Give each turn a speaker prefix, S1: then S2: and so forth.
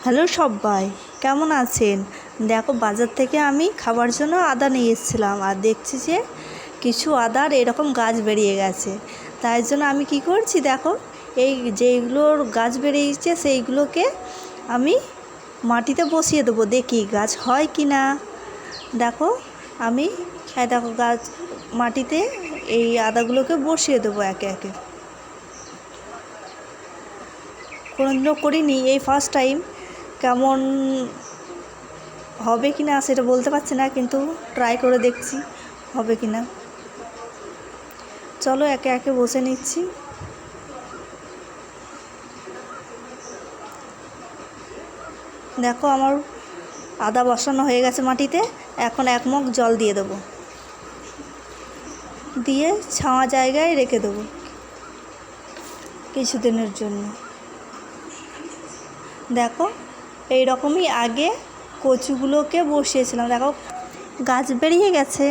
S1: Hello সবাই, কেমন আছেন? দেখো, বাজার থেকে আমি খাবার জন্য আদা নিয়ে এসেছিলাম, আর দেখছি যে কিছু আদার এরকম গাছ বেরিয়ে গেছে। তাই জন্য আমি কি করছি, দেখো, এই যেগুলোর গাছ বেরিয়েছে সেইগুলোকে আমি মাটিতে বসিয়ে দেবো, দেখি গাছ হয় কি না। দেখো, আমি দেখো গাছ মাটিতে এই আদাগুলোকে বসিয়ে দেবো একে একে। কোনোদিনও করিনি, এই ফার্স্ট টাইম। কেমন হবে কি না সেটা বলতে পারছি না, কিন্তু ট্রাই করে দেখছি হবে কি না। চলো একে একে বসে নিচ্ছি। দেখো, আমার আদা বসানো হয়ে গেছে মাটিতে। এখন 1 মগ জল দিয়ে দেবো, দিয়ে ছাওয়া জায়গায় রেখে দেবো কিছুদিনের জন্য। দেখো, এই রকমই আগে কচুগুলোকে বসিয়েছিলাম, দেখো গাছ বেরিয়ে গেছে।